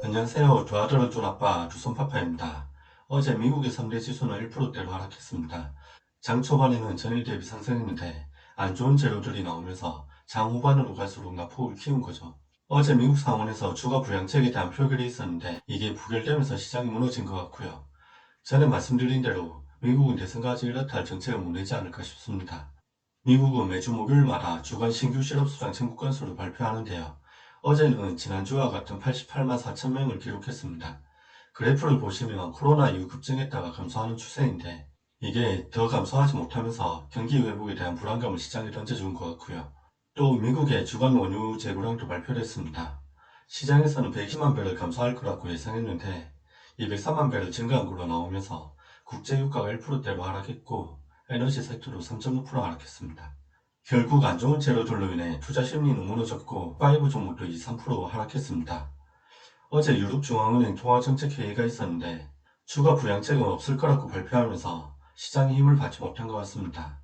안녕하세요. 두 아들을 둔 아빠 두손파파입니다. 어제 미국의 3대 지수는 1%대로 하락했습니다. 장 초반에는 전일 대비 상승했는데 안 좋은 재료들이 나오면서 장 후반으로 갈수록 낙폭을 키운 거죠. 어제 미국 상원에서 주가 부양책에 대한 표결이 있었는데 이게 부결되면서 시장이 무너진 것 같고요. 전에 말씀드린 대로 미국은 대선까지 이렇다 할 정책을 못 내지 않을까 싶습니다. 미국은 매주 목요일마다 주간 신규 실업수당 청구 건수를 발표하는데요. 어제는 지난주와 같은 88만 4천 명을 기록했습니다. 그래프를 보시면 코로나 이후 급증했다가 감소하는 추세인데 이게 더 감소하지 못하면서 경기 회복에 대한 불안감을 시장에 던져준 것 같고요. 또 미국의 주간 원유 재고량도 발표됐습니다. 시장에서는 120만 배럴 감소할 거라고 예상했는데 203만 배럴 증가한 걸로 나오면서 국제유가가 1%대로 하락했고 에너지 섹터도 3.5% 하락했습니다. 결국 안 좋은 재료들로 인해 투자 심리는 무너졌고 파이브 종목도 2, 3% 하락했습니다. 어제 유럽중앙은행 통화정책회의가 있었는데 추가 부양책은 없을 거라고 발표하면서 시장이 힘을 받지 못한 것 같습니다.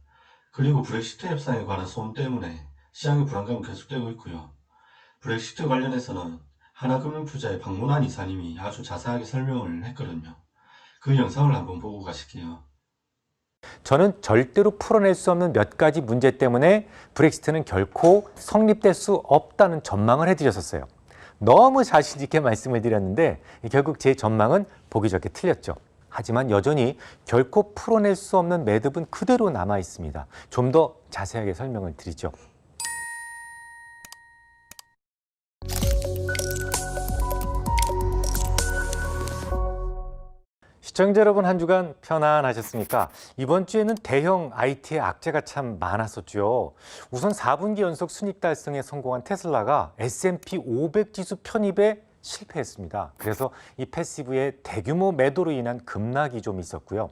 그리고 브렉시트 협상에 관한 소문 때문에 시장의 불안감은 계속되고 있고요. 브렉시트 관련해서는 하나금융투자의 박문환 이사님이 아주 자세하게 설명을 했거든요. 그 영상을 한번 보고 가실게요. 저는 절대로 풀어낼 수 없는 몇 가지 문제 때문에 브렉시트는 결코 성립될 수 없다는 전망을 해드렸었어요. 너무 자신 있게 말씀을 드렸는데 결국 제 전망은 보기 좋게 틀렸죠. 하지만 여전히 결코 풀어낼 수 없는 매듭은 그대로 남아 있습니다. 좀 더 자세하게 설명을 드리죠. 시청자 여러분, 한 주간 편안하셨습니까? 이번 주에는 대형 IT의 악재가 참 많았었죠. 우선 4분기 연속 순이익 달성에 성공한 테슬라가 S&P 500 지수 편입에 실패했습니다. 그래서 이 패시브의 대규모 매도로 인한 급락이 좀 있었고요.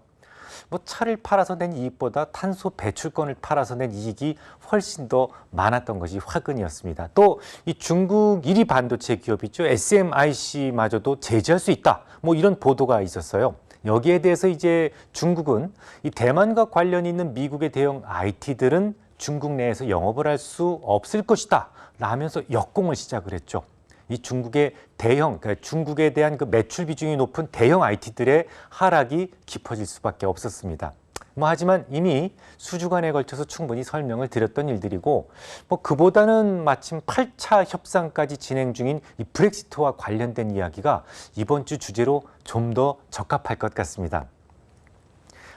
차를 팔아서 낸 이익보다 탄소 배출권을 팔아서 낸 이익이 훨씬 더 많았던 것이 화근이었습니다. 또 이 중국 1위 반도체 기업이죠. SMIC마저도 제재할 수 있다. 이런 보도가 있었어요. 여기에 대해서 이제 중국은 이 대만과 관련이 있는 미국의 대형 IT들은 중국 내에서 영업을 할 수 없을 것이다 라면서 역공을 시작을 했죠. 이 중국의 그러니까 중국에 대한 그 매출 비중이 높은 대형 IT들의 하락이 깊어질 수밖에 없었습니다. 하지만 이미 수주간에 걸쳐서 충분히 설명을 드렸던 일들이고 그보다는 마침 8차 협상까지 진행 중인 이 브렉시트와 관련된 이야기가 이번 주 주제로 좀 더 적합할 것 같습니다.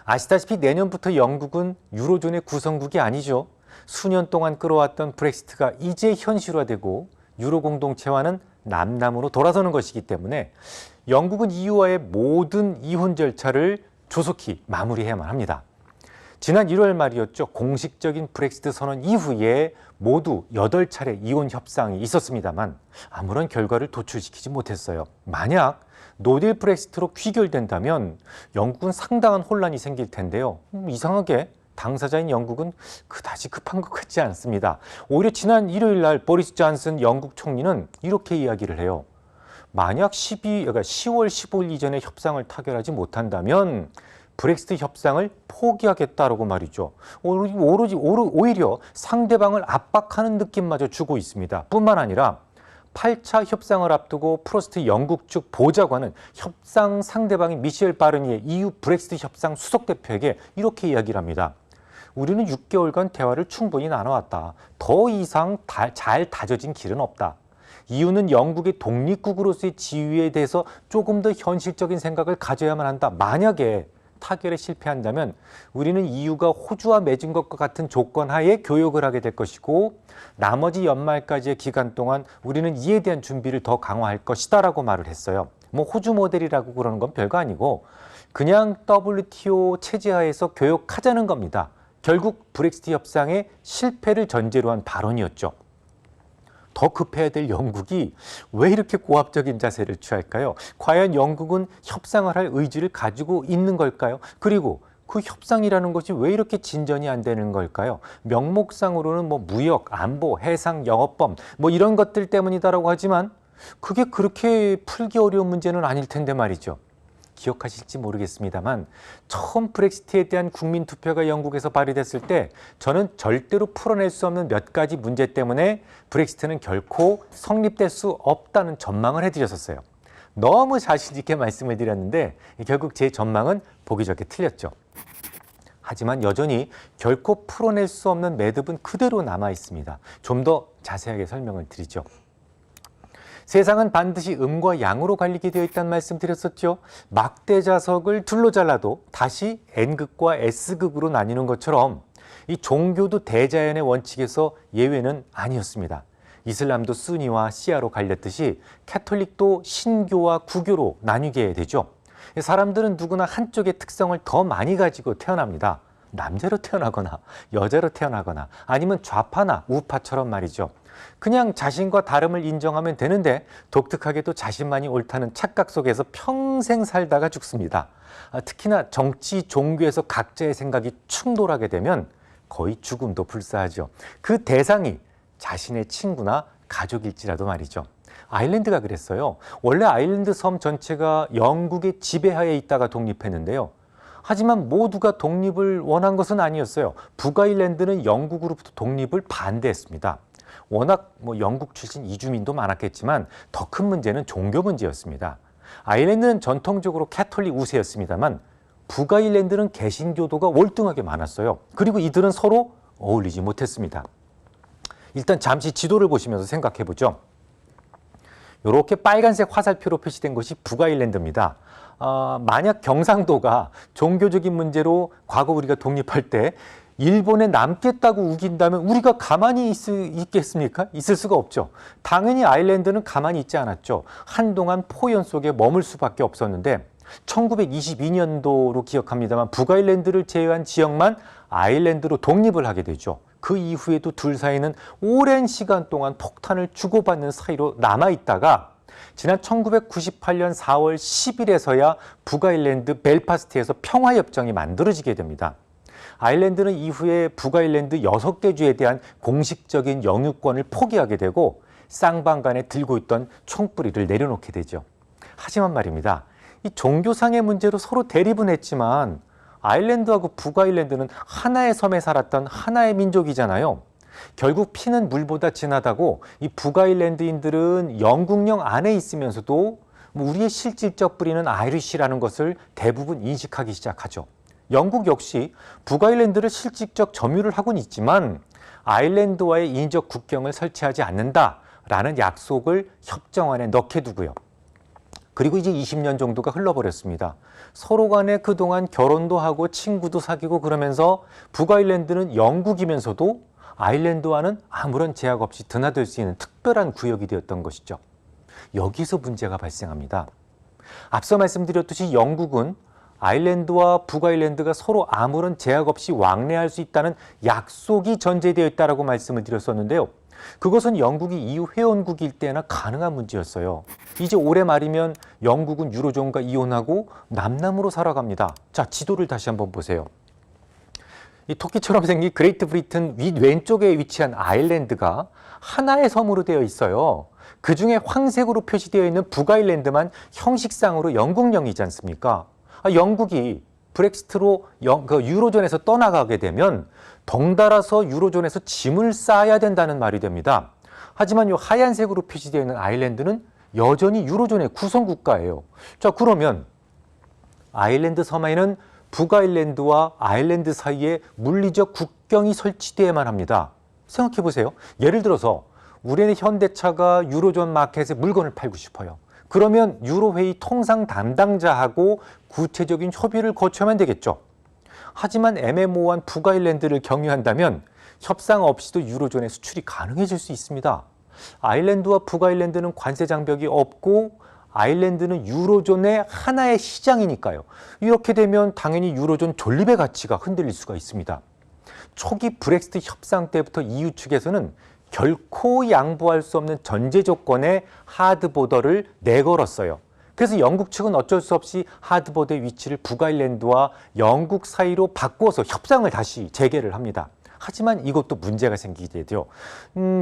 아시다시피 내년부터 영국은 유로존의 구성국이 아니죠. 수년 동안 끌어왔던 브렉시트가 이제 현실화되고 유로 공동체와는 남남으로 돌아서는 것이기 때문에 영국은 EU와의 모든 이혼 절차를 조속히 마무리해야만 합니다. 지난 1월 말이었죠. 공식적인 브렉시트 선언 이후에 모두 8차례 이혼 협상이 있었습니다만 아무런 결과를 도출시키지 못했어요. 만약 노딜 브렉시트로 귀결된다면 영국은 상당한 혼란이 생길 텐데요. 이상하게 당사자인 영국은 그다지 급한 것 같지 않습니다. 오히려 지난 일요일 날 보리스 존슨 영국 총리는 이렇게 이야기를 해요. 만약 10월 15일 이전에 협상을 타결하지 못한다면 브렉시트 협상을 포기하겠다라고 말이죠. 오히려 상대방을 압박하는 느낌마저 주고 있습니다. 뿐만 아니라 8차 협상을 앞두고 프로스트 영국 측 보좌관은 협상 상대방인 미셸 바르니에 EU 브렉시트 협상 수석대표에게 이렇게 이야기를 합니다. 우리는 6개월간 대화를 충분히 나눠왔다. 더 이상 잘 다져진 길은 없다. EU는 영국의 독립국으로서의 지위에 대해서 조금 더 현실적인 생각을 가져야만 한다. 만약에 타결에 실패한다면 우리는 EU가 호주와 맺은 것과 같은 조건 하에 교역을 하게 될 것이고 나머지 연말까지의 기간 동안 우리는 이에 대한 준비를 더 강화할 것이다 라고 말을 했어요. 호주 모델이라고 그러는 건 별거 아니고 그냥 WTO 체제 하에서 교역하자는 겁니다. 결국 브렉시트 협상의 실패를 전제로 한 발언이었죠. 더 급해야 될 영국이 왜 이렇게 고압적인 자세를 취할까요? 과연 영국은 협상을 할 의지를 가지고 있는 걸까요? 그리고 그 협상이라는 것이 왜 이렇게 진전이 안 되는 걸까요? 명목상으로는 무역, 안보, 해상, 영업범 이런 것들 때문이다라고 하지만 그게 그렇게 풀기 어려운 문제는 아닐 텐데 말이죠. 기억하실지 모르겠습니다만 처음 브렉시트에 대한 국민 투표가 영국에서 발의됐을 때 저는 절대로 풀어낼 수 없는 몇 가지 문제 때문에 브렉시트는 결코 성립될 수 없다는 전망을 해드렸었어요. 너무 자신 있게 말씀을 드렸는데 결국 제 전망은 보기 좋게 틀렸죠. 하지만 여전히 결코 풀어낼 수 없는 매듭은 그대로 남아 있습니다. 좀 더 자세하게 설명을 드리죠. 세상은 반드시 음과 양으로 갈리게 되어 있다는 말씀 드렸었죠. 막대 자석을 둘로 잘라도 다시 N극과 S극으로 나뉘는 것처럼 이 종교도 대자연의 원칙에서 예외는 아니었습니다. 이슬람도 수니와 시아로 갈렸듯이 캐톨릭도 신교와 구교로 나뉘게 되죠. 사람들은 누구나 한쪽의 특성을 더 많이 가지고 태어납니다. 남자로 태어나거나 여자로 태어나거나 아니면 좌파나 우파처럼 말이죠. 그냥 자신과 다름을 인정하면 되는데 독특하게도 자신만이 옳다는 착각 속에서 평생 살다가 죽습니다. 특히나 정치, 종교에서 각자의 생각이 충돌하게 되면 거의 죽음도 불사하죠. 그 대상이 자신의 친구나 가족일지라도 말이죠. 아일랜드가 그랬어요. 원래 아일랜드 섬 전체가 영국의 지배하에 있다가 독립했는데요. 하지만 모두가 독립을 원한 것은 아니었어요. 북아일랜드는 영국으로부터 독립을 반대했습니다. 워낙 영국 출신 이주민도 많았겠지만 더 큰 문제는 종교 문제였습니다. 아일랜드는 전통적으로 캐톨릭 우세였습니다만 북아일랜드는 개신교도가 월등하게 많았어요. 그리고 이들은 서로 어울리지 못했습니다. 일단 잠시 지도를 보시면서 생각해 보죠. 이렇게 빨간색 화살표로 표시된 것이 북아일랜드입니다. 만약 경상도가 종교적인 문제로 과거 우리가 독립할 때 일본에 남겠다고 우긴다면 우리가 가만히 있겠습니까? 있을 수가 없죠. 당연히 아일랜드는 가만히 있지 않았죠. 한동안 포연 속에 머물 수밖에 없었는데 1922년도로 기억합니다만 북아일랜드를 제외한 지역만 아일랜드로 독립을 하게 되죠. 그 이후에도 둘 사이는 오랜 시간 동안 폭탄을 주고받는 사이로 남아있다가 지난 1998년 4월 10일에서야 북아일랜드 벨파스트에서 평화협정이 만들어지게 됩니다. 아일랜드는 이후에 북아일랜드 6개 주에 대한 공식적인 영유권을 포기하게 되고 쌍방간에 들고 있던 총뿌리를 내려놓게 되죠. 하지만 말입니다. 이 종교상의 문제로 서로 대립은 했지만 아일랜드하고 북아일랜드는 하나의 섬에 살았던 하나의 민족이잖아요. 결국 피는 물보다 진하다고 이 북아일랜드인들은 영국령 안에 있으면서도 우리의 실질적 뿌리는 아이리시라는 것을 대부분 인식하기 시작하죠. 영국 역시 북아일랜드를 실질적 점유를 하고는 있지만 아일랜드와의 인적 국경을 설치하지 않는다라는 약속을 협정안에 넣게 두고요. 그리고 이제 20년 정도가 흘러버렸습니다. 서로 간에 그동안 결혼도 하고 친구도 사귀고 그러면서 북아일랜드는 영국이면서도 아일랜드와는 아무런 제약 없이 드나들 수 있는 특별한 구역이 되었던 것이죠. 여기서 문제가 발생합니다. 앞서 말씀드렸듯이 영국은 아일랜드와 북아일랜드가 서로 아무런 제약 없이 왕래할 수 있다는 약속이 전제되어 있다고 말씀을 드렸었는데요. 그것은 영국이 EU 회원국일 때나 가능한 문제였어요. 이제 올해 말이면 영국은 유로존과 이혼하고 남남으로 살아갑니다. 자, 지도를 다시 한번 보세요. 이 토끼처럼 생긴 그레이트 브리튼 왼쪽에 위치한 아일랜드가 하나의 섬으로 되어 있어요. 그중에 황색으로 표시되어 있는 북아일랜드만 형식상으로 영국령이지 않습니까? 영국이 브렉시트로 유로존에서 떠나가게 되면 덩달아서 유로존에서 짐을 쌓아야 된다는 말이 됩니다. 하지만 이 하얀색으로 표시되어 있는 아일랜드는 여전히 유로존의 구성국가예요. 자, 그러면 아일랜드 섬에는 북아일랜드와 아일랜드 사이에 물리적 국경이 설치되어야만 합니다. 생각해 보세요. 예를 들어서 우리는 현대차가 유로존 마켓에 물건을 팔고 싶어요. 그러면 유로회의 통상 담당자하고 구체적인 협의를 거쳐야만 되겠죠. 하지만 애매모호한 북아일랜드를 경유한다면 협상 없이도 유로존에 수출이 가능해질 수 있습니다. 아일랜드와 북아일랜드는 관세 장벽이 없고 아일랜드는 유로존의 하나의 시장이니까요. 이렇게 되면 당연히 유로존 존립의 가치가 흔들릴 수가 있습니다. 초기 브렉시트 협상 때부터 EU 측에서는 결코 양보할 수 없는 전제 조건의 하드보더를 내걸었어요. 그래서 영국 측은 어쩔 수 없이 하드보더의 위치를 북아일랜드와 영국 사이로 바꾸어서 협상을 다시 재개를 합니다. 하지만 이것도 문제가 생기게 되죠.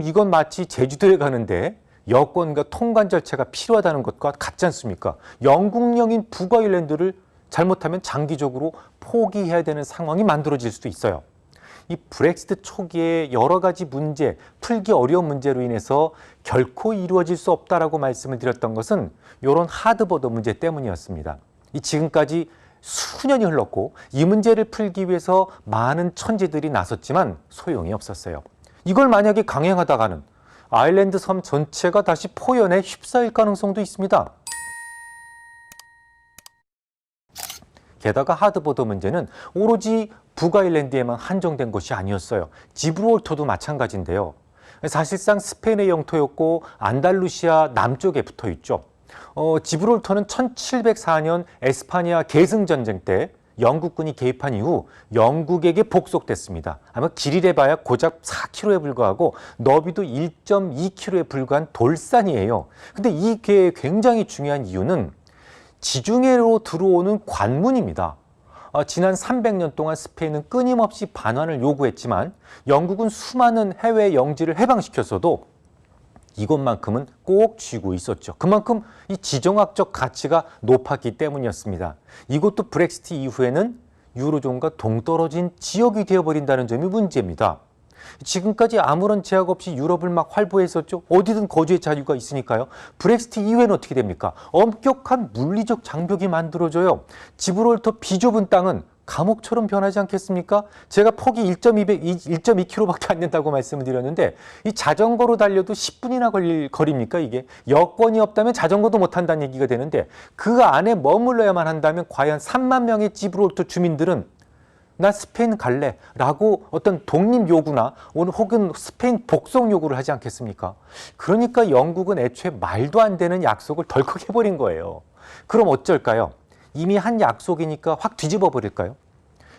이건 마치 제주도에 가는데 여권과 통관 절차가 필요하다는 것과 같지 않습니까? 영국령인 북아일랜드를 잘못하면 장기적으로 포기해야 되는 상황이 만들어질 수도 있어요. 이 브렉시트 초기에 여러 가지 문제, 풀기 어려운 문제로 인해서 결코 이루어질 수 없다라고 말씀을 드렸던 것은 이런 하드보더 문제 때문이었습니다. 이 지금까지 수년이 흘렀고 이 문제를 풀기 위해서 많은 천재들이 나섰지만 소용이 없었어요. 이걸 만약에 강행하다가는 아일랜드 섬 전체가 다시 포연에 휩싸일 가능성도 있습니다. 게다가 하드보더 문제는 오로지 북아일랜드에만 한정된 것이 아니었어요. 지브롤터도 마찬가지인데요. 사실상 스페인의 영토였고 안달루시아 남쪽에 붙어 있죠. 지브롤터는 1704년 에스파냐 계승전쟁 때 영국군이 개입한 이후 영국에게 복속됐습니다. 아마 길이래봐야 고작 4km에 불과하고 너비도 1.2km에 불과한 돌산이에요. 근데 이게 굉장히 중요한 이유는 지중해로 들어오는 관문입니다. 지난 300년 동안 스페인은 끊임없이 반환을 요구했지만 영국은 수많은 해외 영지를 해방시켰어도 이것만큼은 꼭 쥐고 있었죠. 그만큼 이 지정학적 가치가 높았기 때문이었습니다. 이것도 브렉시트 이후에는 유로존과 동떨어진 지역이 되어버린다는 점이 문제입니다. 지금까지 아무런 제약 없이 유럽을 막 활보했었죠. 어디든 거주의 자유가 있으니까요. 브렉시트 이후에는 어떻게 됩니까? 엄격한 물리적 장벽이 만들어져요. 지브롤터 비좁은 땅은 감옥처럼 변하지 않겠습니까? 제가 폭이 1.2km밖에 안 된다고 말씀을 드렸는데 이 자전거로 달려도 10분이나 걸릴 거리입니까 이게? 여건이 없다면 자전거도 못 한다는 얘기가 되는데 그 안에 머물러야만 한다면 과연 3만 명의 지브롤터 주민들은 나 스페인 갈래 라고 어떤 독립 요구나 혹은 스페인 복속 요구를 하지 않겠습니까? 그러니까 영국은 애초에 말도 안 되는 약속을 덜컥 해버린 거예요. 그럼 어쩔까요? 이미 한 약속이니까 확 뒤집어 버릴까요?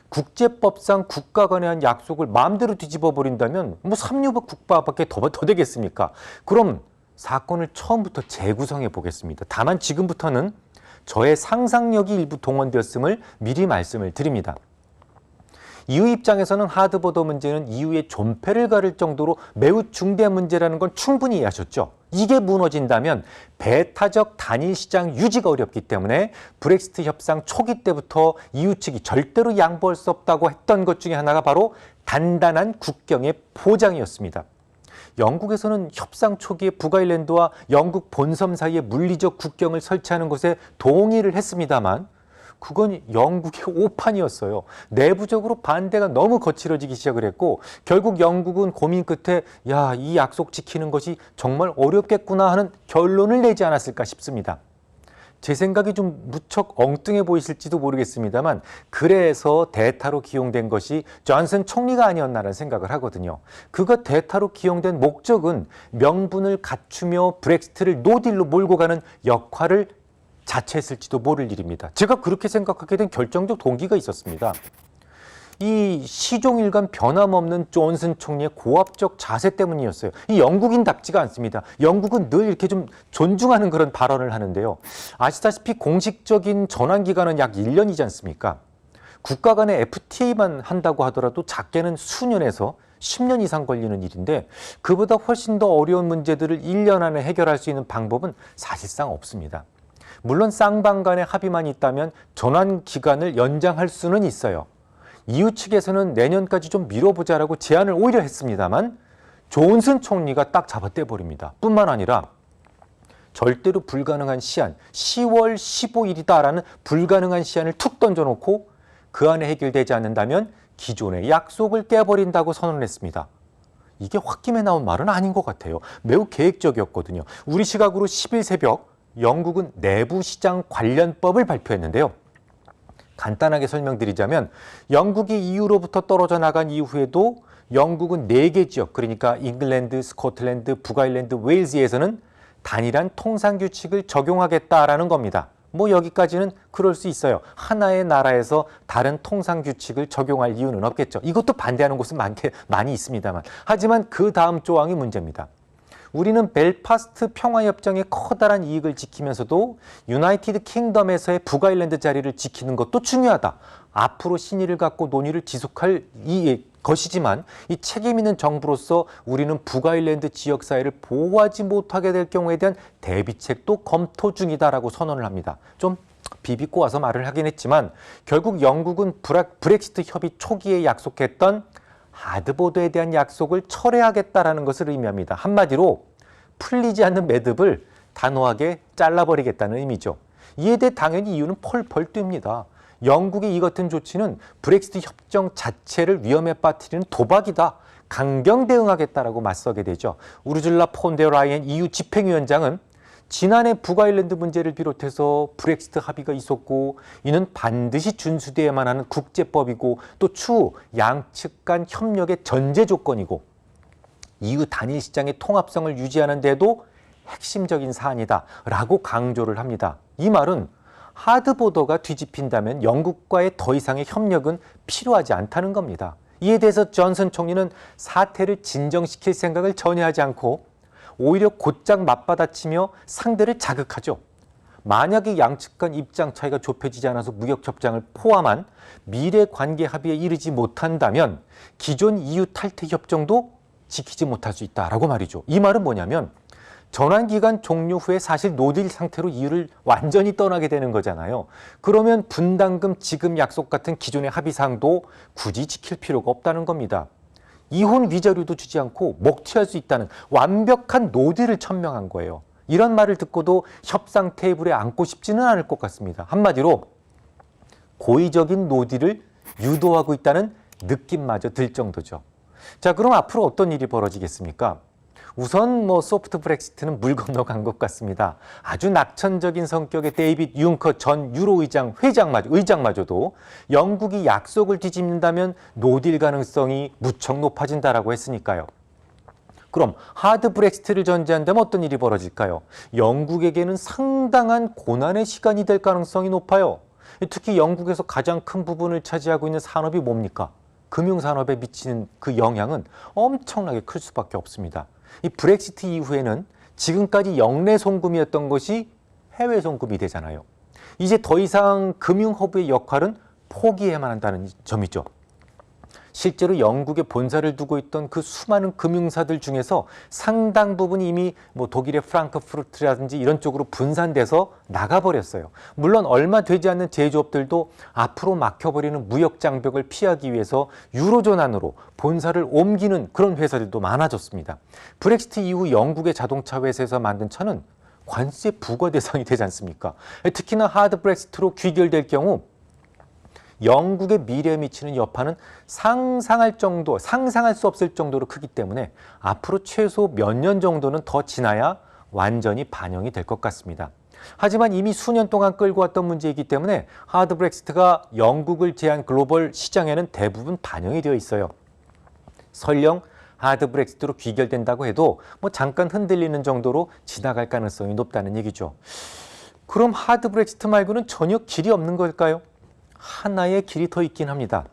국제법상 국가 간에 한 약속을 마음대로 뒤집어 버린다면 뭐 삼류법 국가밖에 더 되겠습니까? 그럼 사건을 처음부터 재구성해 보겠습니다. 다만 지금부터는 저의 상상력이 일부 동원되었음을 미리 말씀을 드립니다. EU 입장에서는 하드보더 문제는 EU의 존폐를 가를 정도로 매우 중대한 문제라는 건 충분히 이해하셨죠. 이게 무너진다면 배타적 단일 시장 유지가 어렵기 때문에 브렉시트 협상 초기 때부터 EU 측이 절대로 양보할 수 없다고 했던 것 중에 하나가 바로 단단한 국경의 보장이었습니다. 영국에서는 협상 초기에 북아일랜드와 영국 본섬 사이에 물리적 국경을 설치하는 것에 동의를 했습니다만 그건 영국의 오판이었어요. 내부적으로 반대가 너무 거칠어지기 시작을 했고 결국 영국은 고민 끝에 야, 이 약속 지키는 것이 정말 어렵겠구나 하는 결론을 내지 않았을까 싶습니다. 제 생각이 좀 무척 엉뚱해 보이실지도 모르겠습니다만 그래서 대타로 기용된 것이 존슨 총리가 아니었나라는 생각을 하거든요. 그가 대타로 기용된 목적은 명분을 갖추며 브렉시트를 노딜로 몰고 가는 역할을 자처했을지도 모를 일입니다. 제가 그렇게 생각하게 된 결정적 동기가 있었습니다. 이 시종일관 변함없는 존슨 총리의 고압적 자세 때문이었어요. 이 영국인답지가 않습니다. 영국은 늘 이렇게 좀 존중하는 그런 발언을 하는데요. 아시다시피 공식적인 전환 기간은 약 1년이지 않습니까? 국가 간의 FTA만 한다고 하더라도 작게는 수년에서 10년 이상 걸리는 일인데 그보다 훨씬 더 어려운 문제들을 1년 안에 해결할 수 있는 방법은 사실상 없습니다. 물론 쌍방 간의 합의만 있다면 전환 기간을 연장할 수는 있어요. EU 측에서는 내년까지 좀 미뤄보자라고 제안을 오히려 했습니다만 존슨 총리가 딱 잡아떼버립니다. 뿐만 아니라 절대로 불가능한 시한 10월 15일이다라는 불가능한 시한을 툭 던져놓고 그 안에 해결되지 않는다면 기존의 약속을 깨버린다고 선언했습니다. 이게 홧김에 나온 말은 아닌 것 같아요. 매우 계획적이었거든요. 우리 시각으로 10일 새벽 영국은 내부시장 관련법을 발표했는데요. 간단하게 설명드리자면 영국이 EU로부터 떨어져 나간 이후에도 영국은 4개 지역, 그러니까 잉글랜드, 스코틀랜드, 북아일랜드, 웨일즈에서는 단일한 통상규칙을 적용하겠다라는 겁니다. 뭐 여기까지는 그럴 수 있어요. 하나의 나라에서 다른 통상규칙을 적용할 이유는 없겠죠. 이것도 반대하는 곳은 많이 있습니다만. 하지만 그 다음 조항이 문제입니다. 우리는 벨파스트 평화협정의 커다란 이익을 지키면서도 유나이티드 킹덤에서의 북아일랜드 자리를 지키는 것도 중요하다. 앞으로 신의를 갖고 논의를 지속할 이 것이지만 이 책임 있는 정부로서 우리는 북아일랜드 지역 사회를 보호하지 못하게 될 경우에 대한 대비책도 검토 중이다라고 선언을 합니다. 좀 비비고 와서 말을 하긴 했지만 결국 영국은 브렉시트 협의 초기에 약속했던 하드보드에 대한 약속을 철회하겠다라는 것을 의미합니다. 한마디로 풀리지 않는 매듭을 단호하게 잘라버리겠다는 의미죠. 이에 대해 당연히 이유는 펄펄 뜹니다. 영국의 이 같은 조치는 브렉시트 협정 자체를 위험에 빠뜨리는 도박이다. 강경 대응하겠다라고 맞서게 되죠. 우르줄라 폰 데어 라이엔 EU 집행위원장은 지난해 북아일랜드 문제를 비롯해서 브렉시트 합의가 있었고 이는 반드시 준수되어야만 하는 국제법이고 또 추후 양측 간 협력의 전제 조건이고 EU 단일 시장의 통합성을 유지하는 데도 핵심적인 사안이다라고 강조를 합니다. 이 말은 하드보더가 뒤집힌다면 영국과의 더 이상의 협력은 필요하지 않다는 겁니다. 이에 대해서 존슨 총리는 사태를 진정시킬 생각을 전혀 하지 않고 오히려 곧장 맞받아치며 상대를 자극하죠. 만약에 양측 간 입장 차이가 좁혀지지 않아서 무역 협정을 포함한 미래 관계 합의에 이르지 못한다면 기존 EU 탈퇴 협정도 지키지 못할 수 있다라고 말이죠. 이 말은 뭐냐면 전환기간 종료 후에 사실 노딜 상태로 EU를 완전히 떠나게 되는 거잖아요. 그러면 분담금 지급 약속 같은 기존의 합의사항도 굳이 지킬 필요가 없다는 겁니다. 이혼 위자료도 주지 않고 먹튀할 수 있다는 완벽한 노딜을 천명한 거예요. 이런 말을 듣고도 협상 테이블에 앉고 싶지는 않을 것 같습니다. 한마디로 고의적인 노딜을 유도하고 있다는 느낌마저 들 정도죠. 자, 그럼 앞으로 어떤 일이 벌어지겠습니까? 우선 소프트 브렉시트는 물 건너간 것 같습니다. 아주 낙천적인 성격의 데이빗 융커 전 유로 의장마저도 영국이 약속을 뒤집는다면 노딜 가능성이 무척 높아진다라고 했으니까요. 그럼 하드 브렉시트를 전제한다면 어떤 일이 벌어질까요? 영국에게는 상당한 고난의 시간이 될 가능성이 높아요. 특히 영국에서 가장 큰 부분을 차지하고 있는 산업이 뭡니까? 금융산업에 미치는 그 영향은 엄청나게 클 수밖에 없습니다. 이 브렉시트 이후에는 지금까지 영내 송금이었던 것이 해외 송금이 되잖아요. 이제 더 이상 금융허브의 역할은 포기해야만 한다는 점이죠. 실제로 영국에 본사를 두고 있던 그 수많은 금융사들 중에서 상당 부분이 이미 독일의 프랑크푸르트라든지 이런 쪽으로 분산돼서 나가버렸어요. 물론 얼마 되지 않는 제조업들도 앞으로 막혀버리는 무역 장벽을 피하기 위해서 유로존 안으로 본사를 옮기는 그런 회사들도 많아졌습니다. 브렉시트 이후 영국의 자동차 회사에서 만든 차는 관세 부과 대상이 되지 않습니까? 특히나 하드 브렉시트로 귀결될 경우 영국의 미래에 미치는 여파는 상상할 수 없을 정도로 크기 때문에 앞으로 최소 몇 년 정도는 더 지나야 완전히 반영이 될 것 같습니다. 하지만 이미 수년 동안 끌고 왔던 문제이기 때문에 하드 브렉시트가 영국을 제한 글로벌 시장에는 대부분 반영이 되어 있어요. 설령 하드 브렉시트로 귀결된다고 해도 잠깐 흔들리는 정도로 지나갈 가능성이 높다는 얘기죠. 그럼 하드 브렉시트 말고는 전혀 길이 없는 걸까요? 하나의 길이 더 있긴 합니다.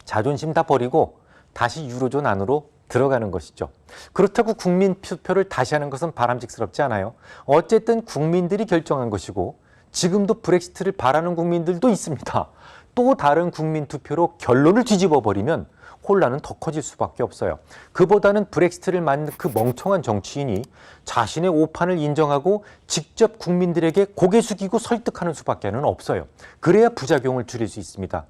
자존심 다 버리고 다시 유로존 안으로 들어가는 것이죠. 그렇다고 국민 투표를 다시 하는 것은 바람직스럽지 않아요. 어쨌든 국민들이 결정한 것이고 지금도 브렉시트를 바라는 국민들도 있습니다. 또 다른 국민 투표로 결론을 뒤집어 버리면 혼란은 더 커질 수밖에 없어요. 그보다는 브렉시트를 만든 그 멍청한 정치인이 자신의 오판을 인정하고 직접 국민들에게 고개 숙이고 설득하는 수밖에는 없어요. 그래야 부작용을 줄일 수 있습니다.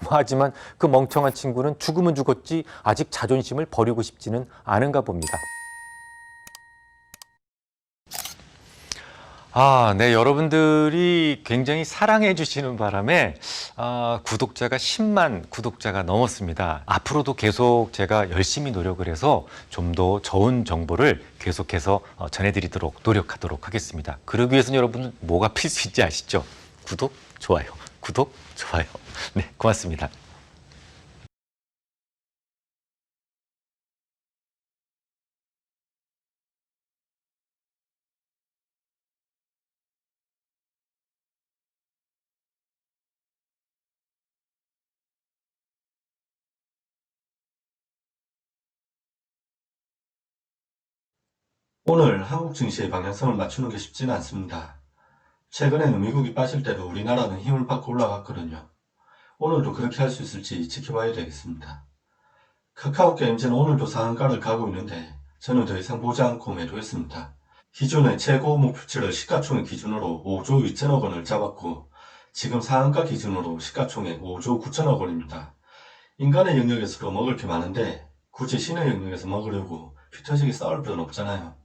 하지만 그 멍청한 친구는 죽으면 죽었지 아직 자존심을 버리고 싶지는 않은가 봅니다. 네, 여러분들이 굉장히 사랑해 주시는 바람에 구독자가 10만 구독자가 넘었습니다. 앞으로도 계속 제가 열심히 노력을 해서 좀 더 좋은 정보를 계속해서 전해드리도록 노력하도록 하겠습니다. 그러기 위해서는 여러분 뭐가 필수인지 아시죠? 구독, 좋아요. 구독, 좋아요. 네, 고맙습니다. 오늘 한국 증시의 방향성을 맞추는 게 쉽지는 않습니다. 최근에는 미국이 빠질 때도 우리나라는 힘을 받고 올라갔거든요. 오늘도 그렇게 할 수 있을지 지켜봐야 되겠습니다. 카카오게임즈는 오늘도 상한가를 가고 있는데 저는 더 이상 보지 않고 매도했습니다. 기존의 최고 목표치를 시가총액 기준으로 5조 2천억 원을 잡았고 지금 상한가 기준으로 시가총액 5조 9천억 원입니다. 인간의 영역에서도 먹을 게 많은데 굳이 신의 영역에서 먹으려고 피 터지게 싸울 필요는 없잖아요.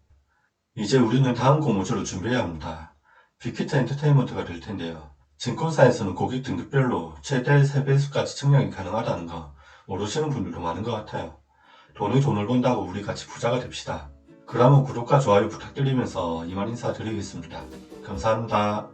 이제 우리는 다음 고무줄을 준비해야 합니다. 빅히트 엔터테인먼트가 될 텐데요. 증권사에서는 고객 등급별로 최대 3배수까지 청량이 가능하다는 거 모르시는 분들도 많은 것 같아요. 돈이 돈을 번다고 우리 같이 부자가 됩시다. 그러면 구독과 좋아요 부탁드리면서 이만 인사드리겠습니다. 감사합니다.